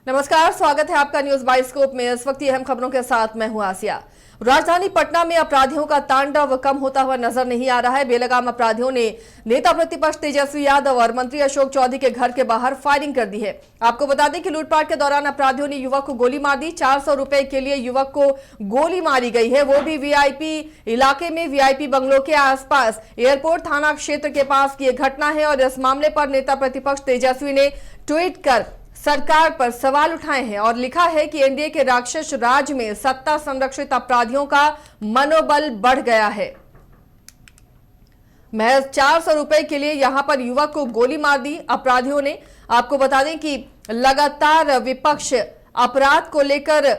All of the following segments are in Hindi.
नमस्कार, स्वागत है आपका न्यूज बाइस्कोप में। इस वक्त अहम खबरों के साथ मैं हूं आसिया। राजधानी पटना में अपराधियों का तांडव कम होता हुआ नजर नहीं आ रहा है। बेलगाम अपराधियों ने नेता प्रतिपक्ष तेजस्वी यादव और मंत्री अशोक चौधरी के घर के बाहर फायरिंग कर दी है। आपको बता दें कि लूटपाट के दौरान अपराधियों ने युवक को गोली मार दी। 400 रुपए के लिए युवक को गोली मारी गई है, वो भी वीआईपी इलाके में, वीआईपी बंगलों के आसपास। एयरपोर्ट थाना क्षेत्र के पास की यह घटना है और इस मामले पर नेता प्रतिपक्ष तेजस्वी ने ट्वीट कर सरकार पर सवाल उठाए हैं और लिखा है कि एनडीए के राक्षस राज में सत्ता संरक्षित अपराधियों का मनोबल बढ़ गया है। महज 400 रुपए के लिए यहां पर युवक को गोली मार दी अपराधियों ने। आपको बता दें कि लगातार विपक्ष अपराध को लेकर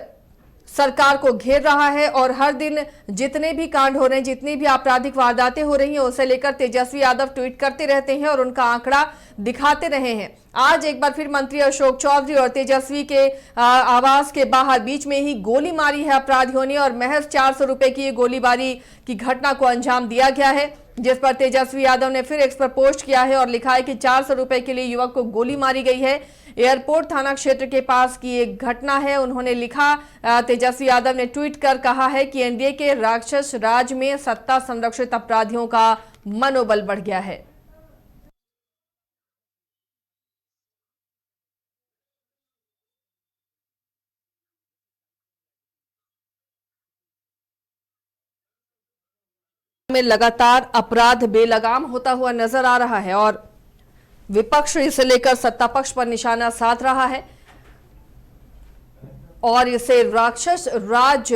सरकार को घेर रहा है और हर दिन जितने भी कांड हो रहे हैं, जितनी भी आपराधिक वारदातें हो रही हैं, उसे लेकर तेजस्वी यादव ट्वीट करते रहते हैं और उनका आंकड़ा दिखाते रहे हैं। आज एक बार फिर मंत्री अशोक चौधरी और तेजस्वी के आवास के बाहर बीच में ही गोली मारी है अपराधियों ने और महज 400 रुपए की गोलीबारी की घटना को अंजाम दिया गया है, जिस पर तेजस्वी यादव ने फिर एक्स पर पोस्ट किया है और लिखा है कि 400 रुपए के लिए युवक को गोली मारी गई है। एयरपोर्ट थाना क्षेत्र के पास की एक घटना है। उन्होंने लिखा, तेजस्वी यादव ने ट्वीट कर कहा है कि एनडीए के राक्षस राज में सत्ता संरक्षित अपराधियों का मनोबल बढ़ गया है। में लगातार अपराध बेलगाम होता हुआ नजर आ रहा है और विपक्ष इसे लेकर सत्ता पक्ष पर निशाना साध रहा है और इसे राक्षस राज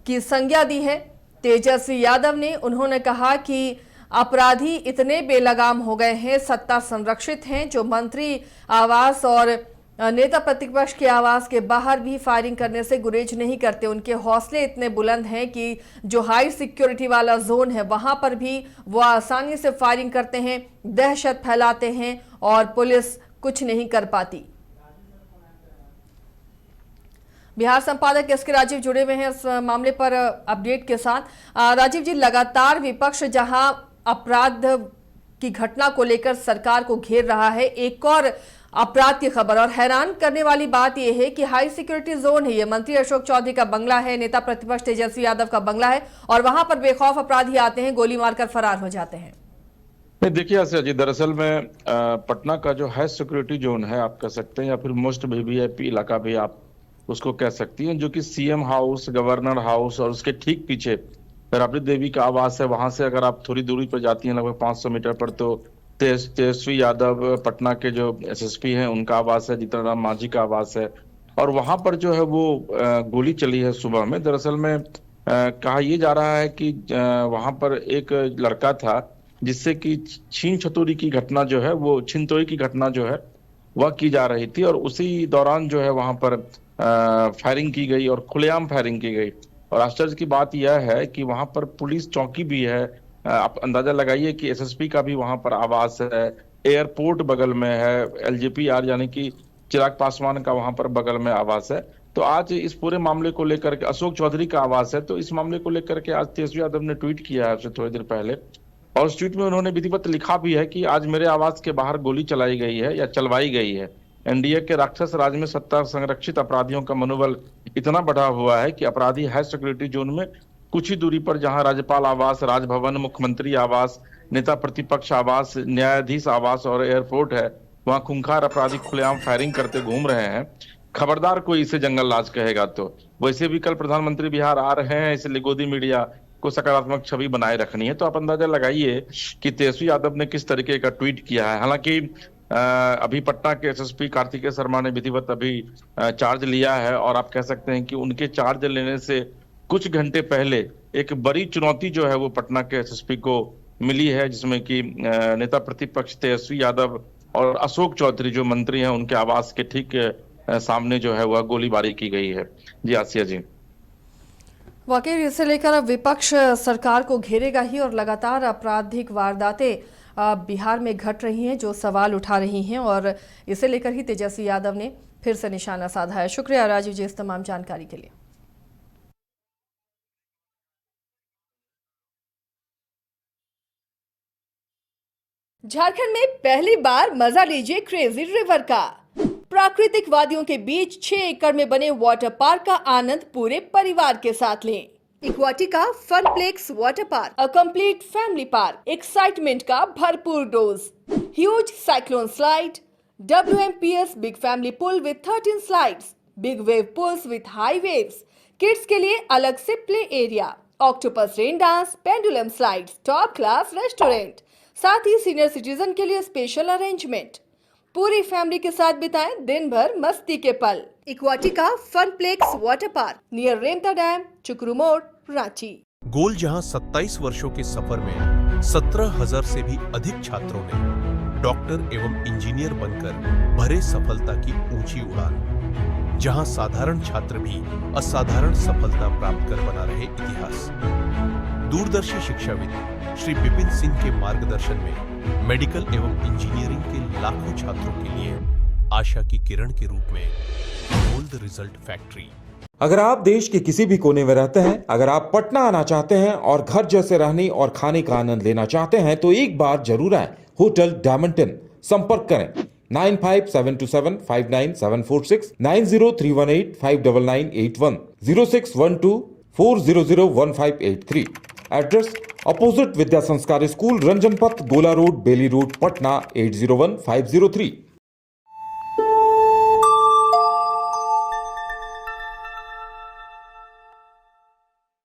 की संज्ञा दी है तेजस्वी यादव ने। उन्होंने कहा कि अपराधी इतने बेलगाम हो गए हैं, सत्ता संरक्षित हैं, जो मंत्री आवास और नेता प्रतिपक्ष के आवास के बाहर भी फायरिंग करने से गुरेज नहीं करते। उनके हौसले इतने बुलंद हैं कि जो हाई सिक्योरिटी वाला जोन है वहां पर भी वो आसानी से फायरिंग करते हैं, दहशत फैलाते हैं और पुलिस कुछ नहीं कर पाती। बिहार संपादक एस के राजीव जुड़े हुए हैं इस मामले पर अपडेट के साथ। राजीव जी, लगातार विपक्ष जहां अपराध की घटना को लेकर सरकार को घेर रहा है, एक और अपराध की खबर और हैरान करने वाली बात यह है कि हाई सिक्योरिटी जोन है, ये मंत्री अशोक चौधरी का बंगला है, नेता प्रतिपक्ष तेजस्वी यादव का बंगला है और वहां पर बेखौफ अपराधी आते हैं, गोली मारकर फरार हो जाते हैं। नहीं, देखिए आसिया जी, दरअसल में पटना का जो हाई सिक्योरिटी जोन है आप कह सकते हैं, या फिर मोस्ट वीवीआईपी इलाका भी आप उसको कह सकती हैं, जो कि सीएम हाउस, गवर्नर हाउस और उसके ठीक पीछे राबड़ी देवी का आवास है। वहां से अगर आप थोड़ी दूरी पर जाती हैं, लगभग 500 मीटर पर, तो तेजस्वी यादव पटना के जो एसएसपी हैं उनका आवास है, जीतन राम मांझी का आवास है। और वहां पर जो है वो गोली चली है सुबह में। दरअसल में कहा यह जा रहा है कि वहां पर एक लड़का था जिससे कि छीन छतोरी की घटना जो है, वो छिनतोई की घटना जो है वह की जा रही थी और उसी दौरान जो है वहां पर फायरिंग की गई और खुलेआम फायरिंग की गई। और आश्चर्य की बात यह है कि वहां पर पुलिस चौकी भी है। आप अंदाजा लगाइए कि एसएसपी का भी वहां पर आवास है, एयरपोर्ट बगल में है, एलजेपीआर यानी कि चिराग पासवान का वहां पर बगल में आवास है। तो आज इस पूरे मामले को लेकर के अशोक चौधरी का आवास है, तो इस मामले को लेकर के आज तेजस्वी यादव ने ट्वीट किया है उससे थोड़ी देर पहले और उस ट्वीट में उन्होंने विधिवत लिखा भी है कि आज मेरे आवास के बाहर गोली चलाई गई है या चलवाई गई है। एनडीए के राक्षस राज में सत्ता संरक्षित अपराधियों का मनोबल इतना बढ़ा हुआ है कि अपराधी हाई सिक्योरिटी जोन में कुछ ही दूरी पर, जहां राज्यपाल आवास, राजभवन, मुख्यमंत्री आवास, नेता प्रतिपक्ष आवास, न्यायाधीश आवास और एयरपोर्ट है, वहां खूंखार अपराधी खुलेआम फायरिंग करते घूम रहे हैं। खबरदार कोई इसे जंगल राज कहेगा तो। वैसे भी कल प्रधानमंत्री बिहार आ रहे हैं, इसलिए गोदी मीडिया को सकारात्मक छवि बनाए रखनी है। तो आप अंदाजा लगाइए कि तेजस्वी यादव ने किस तरीके का ट्वीट किया है। हालांकि अभी पटना के एसएसपी कार्तिकेय शर्मा ने विधिवत अभी चार्ज लिया है और आप कह सकते हैं कि उनके चार्ज लेने से कुछ घंटे पहले एक बड़ी चुनौती जो है वो पटना के एसएसपी को मिली है, जिसमें कि नेता प्रतिपक्ष तेजस्वी यादव और अशोक चौधरी जो मंत्री हैं उनके आवास के ठीक सामने जो है वह गोलीबारी की गई है। जी आसिया जी, वाकई इसे लेकर अब विपक्ष सरकार को घेरेगा ही और लगातार आपराधिक वारदातें बिहार में घट रही हैं, जो सवाल उठा रही हैं और इसे लेकर ही तेजस्वी यादव ने फिर से निशाना साधा है। शुक्रिया राजीव जी इस तमाम जानकारी के लिए। झारखंड में पहली बार मजा लीजिए क्रेजी रिवर का। प्राकृतिक वादियों के बीच 6 एकड़ में बने वाटर पार्क का आनंद पूरे परिवार के साथ लें। Aquatica Funplex water park, a complete family park, excitement का भरपूर dose, huge cyclone slide, WMPS big family pool with 13 slides, big wave pools with high waves, kids के लिए अलग से play area, octopus rain dance, pendulum slides, top class restaurant, साथ ही सीनियर सिटीजन के लिए स्पेशल अरेंजमेंट। पूरी फैमिली के साथ बिताएं दिन भर मस्ती के पल। इक्वाटिका Funplex water park near Remta dam, चुकरू मोड़, रांची। गोल जहां 27 वर्षों के सफर में 17,000 से भी अधिक छात्रों ने डॉक्टर एवं इंजीनियर बनकर भरे सफलता की ऊंची उड़ान, जहां साधारण छात्र भी असाधारण सफलता प्राप्त कर बना रहे इतिहास। दूरदर्शी शिक्षाविद श्री विपिन सिंह के मार्गदर्शन में मेडिकल एवं इंजीनियरिंग के लाखों छात्रों के लिए आशा की किरण के रूप में गोल्ड रिजल्ट फैक्ट्री। अगर आप देश के किसी भी कोने में रहते हैं, अगर आप पटना आना चाहते हैं और घर जैसे रहने और खाने का आनंद लेना चाहते हैं तो एक बार जरूर आए होटल डायमंटन। संपर्क करें 9572759746, 9031859981, 0612400158 एड्रेस अपोजिट विद्या संस्कार स्कूल, रंजन पथ, गोला रोड, बेली रोड, पटना 801503।